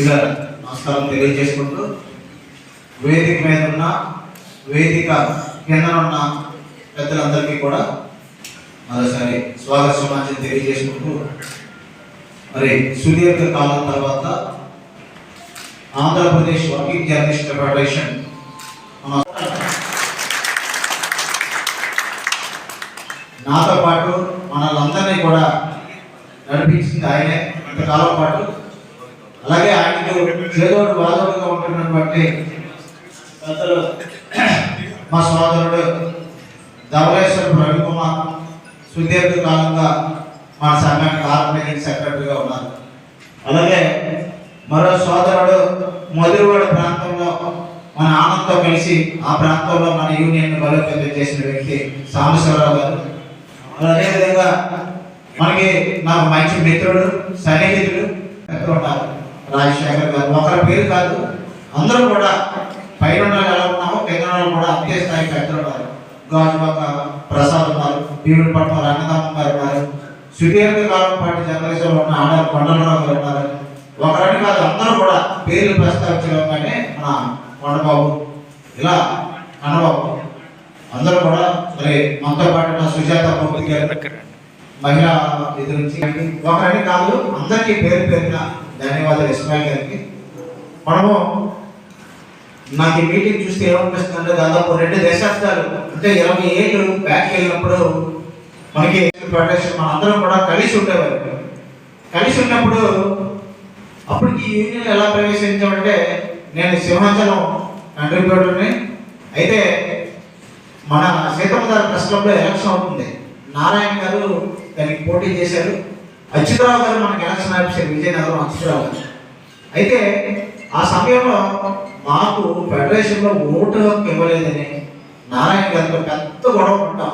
ఇలా నమస్కారం తెలియజేసుకుంటూ వేదిక మీద ఉన్న వేదిక కింద ఉన్న పెద్దలందరికీ కూడా మరోసారి స్వాగత సమాచారం తెలియజేసుకుంటూ మరి సుదీర్ఘ కాలం తర్వాత ఆంధ్రప్రదేశ్ వర్కింగ్ జర్నలిస్ట్ ఫెడరేషన్ నాతో పాటు మనలందరినీ కూడా నడిపించింది ఆయనే ఇంతకాలం పాటు. అలాగే ఆయనకు చేదోడు వాదోడుగా ఉంటున్నటువంటి పెద్దలు మా సోదరుడు ధవళేశ్వరపు రవికుమార్ సుదీర్ఘ కాలంగా మన సంఘానికి ఆర్గనైజింగ్ సెక్రటరీగా ఉన్నారు. అలాగే మరో సోదరుడు మధురవాడ ప్రాంతంలో మన ఆనందంతో కలిసి ఆ ప్రాంతంలో మన యూనియన్ బలోపేతం చేసిన వ్యక్తి సాంబశివరావు గారు. అదేవిధంగా మనకి నాకు మంచి మిత్రుడు సన్నిహితుడు ఉన్నారు రాజశేఖర్ గారు. ఒకరి పేరు కాదు, అందరూ కూడా పైన ఎలా ఉన్నామో కింద కూడా అంతే స్థాయి పెద్దలు ఉన్నారు. గాజుబాక ప్రసాద్ ఉన్నారు, భీముడిపట్నం రంగనాథం గారు ఉన్నారు, సుదీర్ఘ కాలం పాటు జర్నలిస్టులు ఉన్న ఆడారు కొండలరావు గారు ఉన్నారు. ఒకరని కాదు, అందరూ కూడా పేర్లు ప్రస్తావించడంగానే మన కొండబాబు ఇలా కన్నబాబు అందరూ కూడా మరి మనతో పాటు నా సుజాత మూర్తి గారు మహిళా ఇది నుంచి ఒకరని కాదు, అందరికీ పేరు పేరున ధన్యవాదాలు. ఇస్మాయిల్ గారికి మనము నాకు ఈ మీటింగ్ చూస్తే ఏమనిపిస్తుందంటే దాదాపు 2 దశాబ్దాలు అంటే 20 ఏళ్ళు బ్యాక్ వెళ్ళినప్పుడు మనకి ఫెడరేషన్ మనందరం కూడా కలిసి ఉండేవారు. కలిసి ఉన్నప్పుడు అప్పటికి యూనియన్ ఎలా ప్రవేశించామంటే నేను సింహాచలం కంట్రిబ్యూటర్ని. అయితే మన సీతమ్మదారి ప్రెస్ క్లబ్లో ఎలక్షన్ అవుతుంది. నారాయణ గారు దానికి పోటీ చేశారు. అచ్యుతరావు గారు మనకి ఎలక్షన్ ఆఫీసర్ విజయనగరం అచ్యుతరావు గారు. అయితే ఆ సమయంలో మాకు ఫెడరేషన్లో ఓటు హక్కు ఇవ్వలేదని నారాయణ గారితో పెద్ద గొడవ ఉంటాం.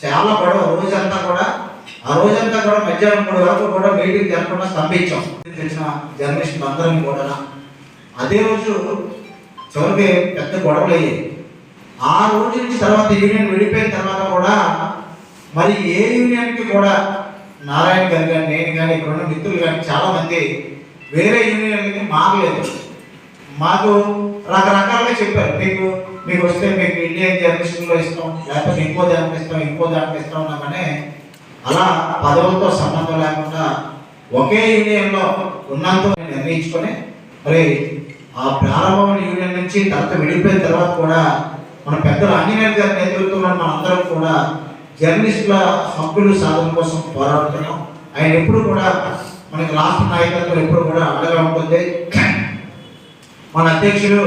చాలా గొడవ రోజంతా కూడా మధ్యాహ్నం 3 వరకు కూడా మీటింగ్ జరగకుండా స్తంభించాం. తెచ్చిన జర్నలిస్టులు అందరం కూడా అదే రోజు చివరికి పెద్ద గొడవలు అయ్యాయి. ఆ రోజు నుంచి తర్వాత యూనియన్ విడిపోయిన తర్వాత కూడా మరి ఏ యూనియన్కి కూడా నారాయణ గారు కానీ నేను కానీ ఇక్కడ ఉన్న మిత్రులు కానీ చాలామంది వేరే యూనియన్కి మారలేదు. మాకు రకరకాలుగా చెప్పారు, మీకు వస్తే మీకు ఇండియన్ జర్నలిస్టులో ఇస్తాం, లేకపోతే ఇంకో దాంట్లో ఇస్తాం కానీ అలా పదవులతో సంబంధం లేకుండా ఒకే యూనియన్లో ఉన్నంత నిర్ణయించుకొని మరి ఆ ప్రారంభమైన యూనియన్ నుంచి తర్వాత విడిపోయిన తర్వాత కూడా మన పెద్దలు ఆంజనేయులు గారి నేతృత్వంలో మనందరం కూడా జర్నలిస్టుల హక్కులు సాధన కోసం పోరాడుతున్నాం. ఆయన ఎప్పుడు కూడా మనకి రాష్ట్ర నాయకత్వం ఎప్పుడు కూడా అండగా ఉంటుంది. మన అధ్యక్షులు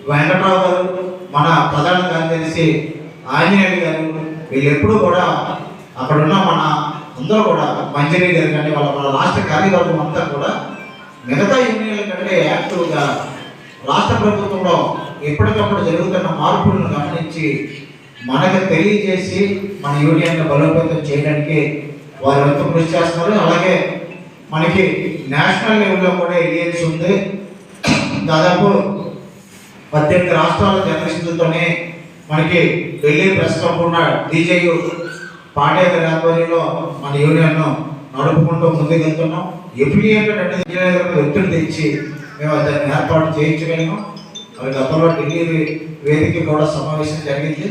వెంకట్రావు గారు, మన ప్రధాన కార్యదర్శి ఆంజనేయులు గారు, వీళ్ళు ఎప్పుడు కూడా అక్కడున్న మన అందరూ కూడా మంజరి గారు కానీ మన రాష్ట్ర కార్యవర్గం అంతా కూడా మిగతా యూనియన్ల కంటే యాక్టివ్గా రాష్ట్ర ప్రభుత్వంలో ఎప్పటికప్పుడు జరుగుతున్న మార్పులను గమనించి మనకు తెలియజేసి మన యూనియన్ బలోపేతం చేయడానికి వారు ఎంతో కృషి చేస్తున్నారు. అలాగే మనకి నేషనల్ లెవెల్లో కూడా ఎలియన్స్ ఉంది. దాదాపు 18 రాష్ట్రాల జర్నలిస్టులతోనే మనకి ఢిల్లీ ప్రెస్ క్లబ్ ఉన్న డీజేయు పాండే గారి ఆధ్వర్యంలో మన యూనియన్ను నడుపుకుంటూ ముందుకెళ్తున్నాం. ఎఫిలియేటెడ్ అంటే ఒత్తిడి తెచ్చి మేము దాన్ని ఏర్పాటు చేయించగలిగాం. అవి గతంలో ఢిల్లీ వేదిక కూడా సమావేశం జరిగింది.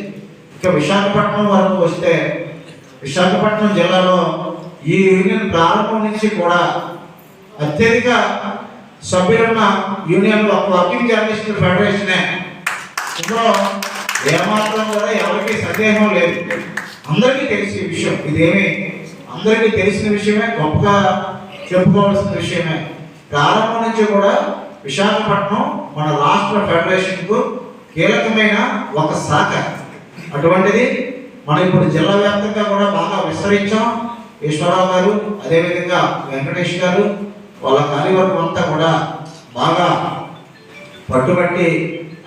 ఇక విశాఖపట్నం వరకు వస్తే విశాఖపట్నం జిల్లాలో ఈ యూనియన్ ప్రారంభం నుంచి కూడా అత్యధిక సభ్యులున్న యూనియన్ వర్కింగ్ జర్నలిస్ట్ ఫెడరేషనే. ఇందులో ఏమాత్రం కూడా ఎవరికి సందేహం లేదు. అందరికీ తెలిసిన విషయం, ఇదేమి అందరికీ తెలిసిన విషయమే, గొప్పగా చెప్పుకోవాల్సిన విషయమే. ప్రారంభం నుంచి కూడా విశాఖపట్నం మన రాష్ట్ర ఫెడరేషన్కు కీలకమైన ఒక శాఖ. అటువంటిది మనం ఇప్పుడు జిల్లా వ్యాప్తంగా కూడా బాగా విస్తరించాం. ఈశ్వరరావు గారు, అదేవిధంగా వెంకటేష్ గారు, వాళ్ళ కార్యవర్గం అంతా కూడా బాగా పట్టుబట్టి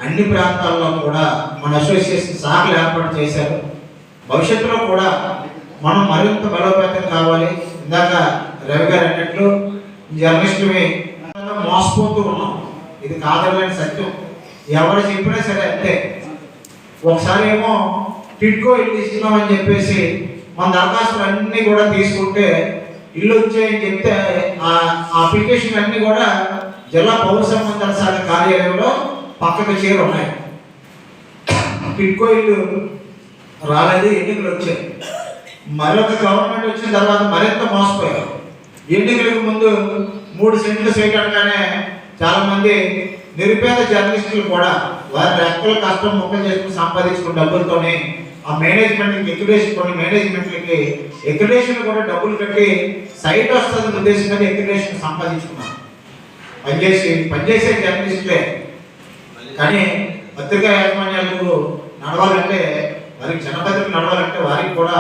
అన్ని ప్రాంతాల్లో కూడా మన అసోసియేషన్ శాఖలు ఏర్పాటు చేశారు. భవిష్యత్తులో కూడా మనం మరింత బలోపేతం కావాలి. ఇందాక రవి గారు అన్నట్లు జర్నలిస్టులమే మోసపోతూ ఉన్నాం, ఇది కాదలేని సత్యం. ఎవరు చెప్పినా సరే అంతే. ఒకసారి ఏమో టిడ్కో ఇల్లు ఇస్తున్నామని చెప్పేసి మన దరఖాస్తులు అన్నీ కూడా తీసుకుంటే ఇల్లు వచ్చాయని చెప్తే ఆ అప్లికేషన్ అన్నీ కూడా జిల్లా పౌర సంబంధాల శాఖ కార్యాలయంలో పక్కకు చీరలు ఉన్నాయి. టిడ్కో ఇల్లు రాలేదు, ఎన్నికలు వచ్చాయి. మరొక గవర్నమెంట్ వచ్చిన తర్వాత మరింత మోసపోయారు. ఎన్నికలకు ముందు 3 సెంట్లు చేయడానికనే చాలామంది నిరుపేద జర్నలిస్టులు కూడా వారి రెక్కల కష్టం ముక్కలు చేసుకుని సంపాదించుకున్న డబ్బులతోనే ఆ మేనేజ్మెంట్కి ఎక్యుడేషన్, కొన్ని మేనేజ్మెంట్లకి ఎక్యుడేషన్ కూడా డబ్బులు కట్టి సైట్ వస్తుంది ఉద్దేశంగా ఎక్యుడేషన్ సంపాదించుకున్నారు. పనిచేసే జర్నలిస్టులే. కానీ పత్రికా యాజమాన్యాలకు నడవాలంటే, వారికి జనపత్రిక నడవాలంటే వారికి కూడా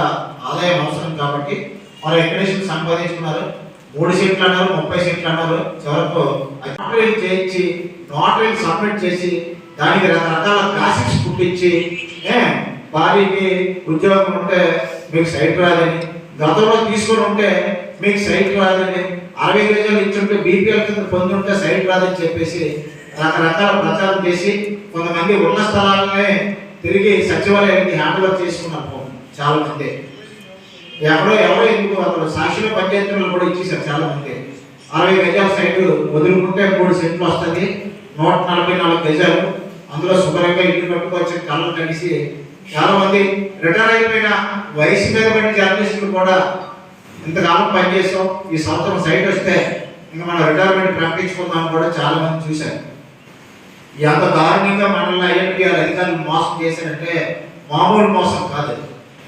ఆదాయం అవసరం కాబట్టి వారు ఎక్యుడేషన్ సంపాదించుకున్నారు. 3 సీట్లు అన్నారు, 30 సీట్లు అన్నారు. చివరకు నోటరీలు చేయించి, నోటరీలు సబ్మిట్ చేసి, దానికి రకరకాల క్లాసిక్స్ పుట్టించి, భార్యకి ఉద్యోగం ఉంటే మీకు సైట్ రాదని, గతంలో తీసుకొని ఉంటే మీకు సైట్ రాదని, 60 గజాలు ఇచ్చుంటే బీపీఎల్ కింద పొందుంటే సైట్ రాదని చెప్పేసి రకరకాల ప్రచారం చేసి కొంతమంది ఉన్న స్థలాలనే తిరిగి సచివాలయానికి హ్యాండ్ ఓవర్ చేసుకున్నారు. చాలా మంది ఎవరో ఎందుకు అక్కడ సాక్షిలో పంచాయతీలు కూడా ఇచ్చేసారు. చాలా మంది 60 గజాల సైటు వదులుకుంటే 3 సెంట్లు వస్తుంది, 144 గజాలు, అందులో శుభ్రంగా ఇల్లు కట్టుకోవచ్చు. కళ్ళు కలిసి చాలా మంది రిటైర్ అయిపోయిన వయసు మీద పడిన జర్నలిస్టులు కూడా ఇంతకాలం పనిచేస్తాం, ఈ సంవత్సరం సైట్ వస్తే ఇంకా మనం రిటైర్మెంట్ ప్రకటించుకుందాం కూడా చాలా మంది చూశారు. ఎంత దారుణంగా మనల్ని ఐఎన్టీఆర్ అధికారులు మోసం చేశారంటే మామూలు మోసం కాదు.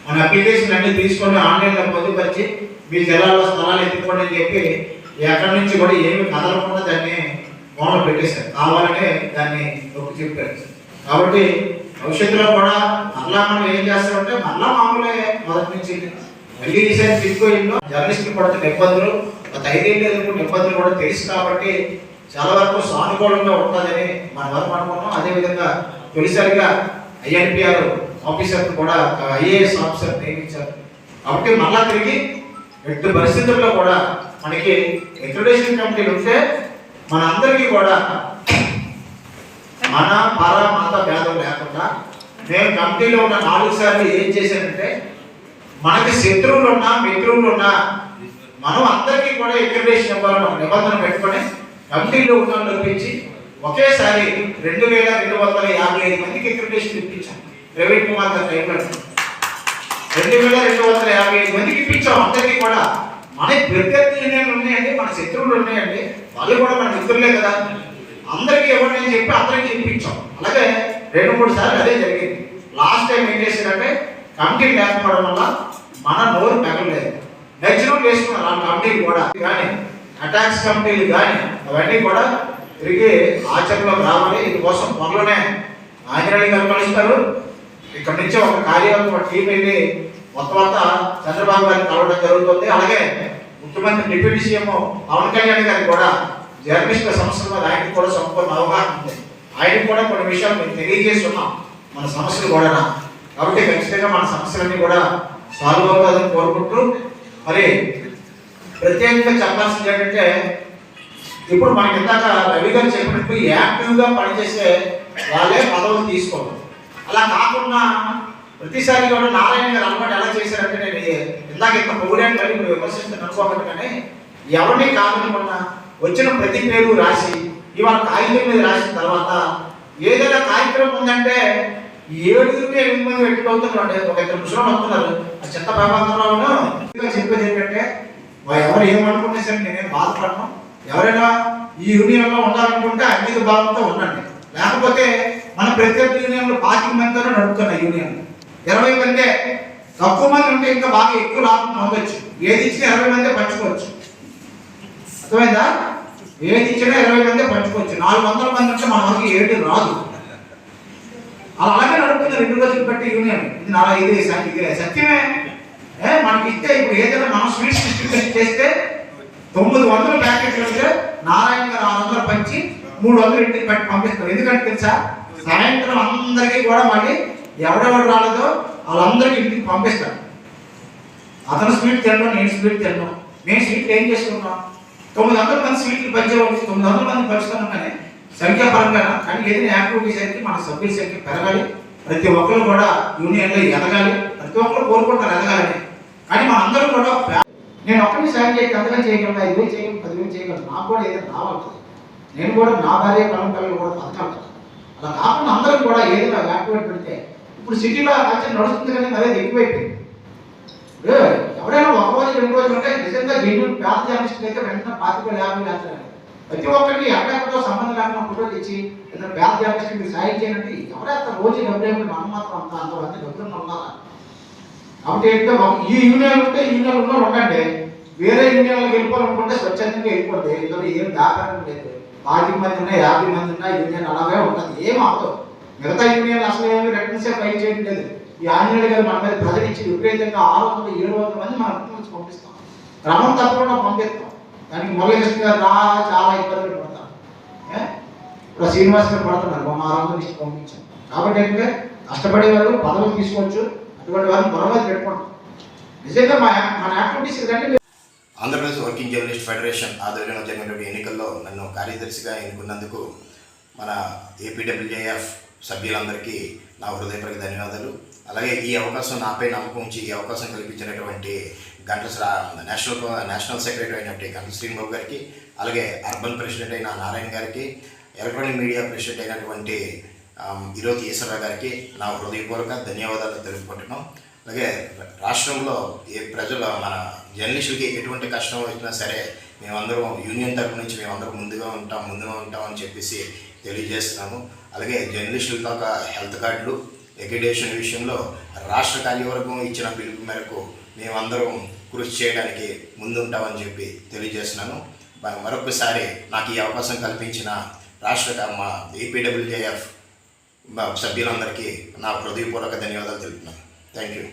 మన అప్లికేషన్ అన్ని తీసుకొని ఆన్లైన్లో పొందుపరిచి మీ జిల్లాలో స్థలాలు ఎత్తుకోండి అని చెప్పి ఎక్కడి నుంచి కూడా ఏమి కదలకుండా దాన్ని మోడల్ పెట్టేశారు. కావాలనే దాన్ని నొక్కి చెప్పారు. కాబట్టి భవిష్యత్తులో కూడా మరలా మనం ఏం చేస్తామంటే మరలా మామూలే మొదటి నుంచి మళ్ళీ ఈసారి టిడ్కోయిల్లో జర్నలిస్టులు పడుతున్న ఇబ్బందులు, గత 5 ఏళ్ళు ఎదుర్కొన్న ఇబ్బందులు కూడా తెలుసు కాబట్టి చాలా వరకు సానుకూలంగా ఉంటుందని మన వరకు అనుకున్నాం. అదేవిధంగా తొలిసారిగా ఐఎన్పిఆర్ ఆఫీసర్ కూడా ఐఏఎస్ ఆఫీసర్ నియమించారు. కాబట్టి మళ్ళా తిరిగి ఎట్టి పరిస్థితుల్లో కూడా మనకి అక్రిడిటేషన్ కమిటీలు ఉంటే మన అందరికీ కూడా మన పర మత భేదం లేకుండా మేము కమిటీలో ఉన్న 4 సార్లు ఏం చేశానంటే మనకి శత్రువులు ఉన్నా మిత్రువులు ఉన్నా మనం అందరికీ కూడా అక్రిడిటేషన్ ఇవ్వాలని ఒక నిబంధన పెట్టుకొని కమిటీలో ఉన్న నొప్పించి ఒకేసారి 2255 మందికి అక్రిడిటేషన్ ఇప్పించాం. ప్రైవేట్ కుమార్ టైంలో 2255 మందికి ఇప్పించాం. అందరికీ కూడా మన ప్రత్యర్థి యూనియన్లు ఉన్నాయండి, మన శత్రువులు ఉన్నాయండి, వాళ్ళు కూడా మన మిత్రులే కదా, అందరికీ ఇవ్వండి అని చెప్పి అందరికీ ఇప్పించాం. అలాగే 2-3 సార్లు అదే జరిగింది. లాస్ట్ టైం ఏం చేశారంటే కమిటీ లేకపోవడం వల్ల మన నోరు పెగలేదు, నచ్చినట్టు వేసుకున్నారు. ఆ కమిటీలు కూడా కానీ అటాక్స్ కమిటీలు కానీ అవన్నీ కూడా తిరిగి ఆచరణలోకి రావాలి. ఇందుకోసం త్వరలోనే ఆంజనేయులు గారు కలుస్తారు. ఇక్కడ నుంచి ఒక కార్యాలయం టీం వెళ్ళి మొత్తం అంతా చంద్రబాబు గారిని కలవడం జరుగుతుంది. అలాగే ముఖ్యమంత్రి డిప్యూటీ సీఎం పవన్ కళ్యాణ్ గారికి కూడా జర్నలిస్టుల సమస్యల మీద ఆయనకి కూడా సంపూర్ణ అవగాహన ఉంది. ఆయనకు కూడా కొన్ని విషయాలు మేము తెలియజేసి ఉన్నాం, మన సమస్యలు కూడా. కాబట్టి ఖచ్చితంగా మన సమస్యలన్నీ కూడా సాల్వ్ అవుతుందని కోరుకుంటూ, మరి ప్రత్యేకంగా చెప్పాల్సింది ఏంటంటే ఇప్పుడు మనకి ఇందాక రవి గారు చెప్పినట్టు యాక్టివ్గా పనిచేసే వాళ్ళే పదవులు తీసుకోవాలి. అలా కాకుండా ప్రతిసారి కూడా నారాయణ గారు అలవాటు ఎలా చేశారంటే, నేను ఇందాక ఇంత పొగిడాను కానీ ఇప్పుడు విమర్శించిన అనుకోకండి, కానీ ఎవరిని కాదనుకున్నా వచ్చిన ప్రతి పేరు రాసి ఇవాళ కాగితం మీద రాసిన తర్వాత ఏదైనా కార్యక్రమం ఉందంటే 7-8 మంది పెట్టుకుంటున్నారు. ఒక 2 ముసలు వస్తున్నారు. ఆ చెత్త ప్రభాకరరావును చెప్పేది ఏంటంటే ఎవరు ఏమనుకున్నా సరే నేనేం బాధపడను, ఎవరైనా ఈ యూనియన్లో ఉండాలనుకుంటే అన్ని భాగంతో ఉండండి, లేకపోతే మన ప్రత్యర్థి యూనియన్లు 25 మందితో నడుపుతున్నాయి. యూనియన్ 20 మందే, తక్కువ మంది ఉంటే ఇంకా బాగా ఎక్కువ లాభం పొందొచ్చు. ఏది ఇచ్చినా 20 మందే పంచుకోవచ్చు. అర్థమైందా? ఏది ఇచ్చినా 20 మందే పంచుకోవచ్చు. 400 మంది ఉంటే మన వరకు ఏడు రాదు. అలాగే నడుపుతున్నారు 2 రోజులు బట్టి యూనియన్. ఇది సత్యమే. మనకి ఇస్తే ఇప్పుడు ఏదైనా మనం స్వీట్స్ డిస్ట్రిబ్యూషన్ చేస్తే 900 ప్యాకెట్లు ఉంటే నారాయణ గారు 600 పంచి 300 ఇంటికి పెట్టి పంపిస్తారు. ఎందుకంటే తెలుసా, సాయంత్రం అందరికీ కూడా మళ్ళీ ఎవరెవరు రాలేదో వాళ్ళందరికీ ఇంటికి పంపిస్తారు. అతను స్వీట్ తినడం, నేను స్వీట్ తినడం. నేను స్వీట్లు ఏం చేసుకుంటాం, 900 మంది స్వీట్లు పంచేవాళ్ళు 900 మంది పంచుతున్నాం. కానీ సంఖ్యాపరంగా కానీ ఏదైనా యాక్టివిటీస్ అయితే మన సభ్యుల సంఖ్య పెరగాలి. ప్రతి ఒక్కరు కూడా యూనియన్లో ఎదగాలి. ప్రతి ఒక్కరు కోరుకుంటారు ఎదగాలని. కానీ మనందరం కూడా నేను ఒక్కరిని సాయం చేయక ఎంతగా చేయగలను, 5,000 చేయగలను, 10,000 చేయగలను, నాకు కూడా ఏదైనా రావాలి. నేను కూడా నా భార్య పిల్లలు కూడా బతకాలి కదా. అలా కాకుండా అందరం కూడా ఏదైనా యాక్టివేట్ పెడితే ఇప్పుడు సిటీలో కల్చర్ నడుస్తుంది కానీ అదే ఎక్కువైపోయింది. ఇప్పుడు ఎవరైనా ఒక రోజు 2 రోజులు ఉంటే నిజంగా జెన్యున్ పేద జర్నలిస్టులు అయితే వెంటనే 25-50 వేస్తారు. ప్రతి ఒక్కరికి ఎక్కడెక్కడో సంబంధం లేకుండా ఫోటో తెచ్చి ఏదైనా పేద జర్నలిస్టులు మీరు సాయం చేయండి. ఎవరైతే రోజు డబ్బులు ఏమిటి మనం మాత్రం అంతమంది డబ్బులు ఉన్నారా? కాబట్టి ఏంటంటే ఈ యూనియన్ ఉంటే యూనియన్ ఉన్న ఉండండి, వేరే యూనియన్లకు వెళ్ళిపోవాలనుకుంటే స్వచ్ఛందంగా వెళ్ళిపోతే ఇందులో ఏం వ్యాపారం లేదు. 40 మంది ఉన్నా 50 మంది ఉన్నా యూనియన్ అలాగే ఉంటుంది, ఏం అవ్వదు. మిగతా యూనియన్ అసలు ఏమి రిటర్న్సే ఫైల్ చేయడం లేదు. ఈ ఆంజనేయుడు గారు మన మీద ప్రజలు ఇచ్చి విపరీతంగా 600-700 మంది మన రిటర్న్స్ పంపిస్తాం, క్రమం తప్పకుండా పంపిస్తాం. దానికి మురళీకృష్ణ గారు చాలా ఇబ్బందులు పడతారు. ఇప్పుడు శ్రీనివాస్ గారు పడుతున్నారు, 600 లిస్ట్ పంపించాం. కాబట్టి ఏంటంటే కష్టపడే వాళ్ళు పదవులు తీసుకోవచ్చు, అటువంటి వారిని పొరపాటు పెట్టుకుంటాం. నిజంగా మన యాక్టివిటీస్ కంటే ఆంధ్రప్రదేశ్ వర్కింగ్ జర్నలిస్ట్ ఫెడరేషన్ ఆధ్వర్యంలో జరిగినటువంటి ఎన్నికల్లో నన్ను కార్యదర్శిగా ఎన్నుకున్నందుకు మన ఏపీడబ్ల్యూజేఎఫ్ సభ్యులందరికీ నా హృదయపూర్వక ధన్యవాదాలు. అలాగే ఈ అవకాశం నాపై నమ్మకం ఉంచి ఈ అవకాశం కల్పించినటువంటి నేషనల్ సెక్రటరీ అయినటువంటి గంట శ్రీనిబాబు గారికి, అలాగే అర్బన్ ప్రెసిడెంట్ అయిన నారాయణ గారికి, ఎలక్ట్రానిక్ మీడియా ప్రెసిడెంట్ అయినటువంటి ఈరోజు ఈశ్వరరావు గారికి నా హృదయపూర్వక ధన్యవాదాలు తెలుపుకుంటున్నాం. అలాగే రాష్ట్రంలో ఏ ప్రజలు మన జర్నలిస్టులకి ఎటువంటి కష్టం వచ్చినా సరే మేమందరం యూనియన్ తరపు నుంచి మేమందరం ముందుగా ఉంటాం అని చెప్పేసి తెలియజేస్తున్నాము. అలాగే జర్నలిస్టులతో ఒక హెల్త్ కార్డులు ఎక్రిడేషన్ విషయంలో రాష్ట్ర కార్యవర్గం ఇచ్చిన పిలుపు మేరకు మేమందరం కృషి చేయడానికి ముందుంటామని చెప్పి తెలియజేస్తున్నాను. మరొకసారి నాకు ఈ అవకాశం కల్పించిన మా ఏపీడబ్ల్యూజేఎఫ్ సభ్యులందరికీ నా హృదయపూర్వక ధన్యవాదాలు తెలుపుతున్నాను. Thank you.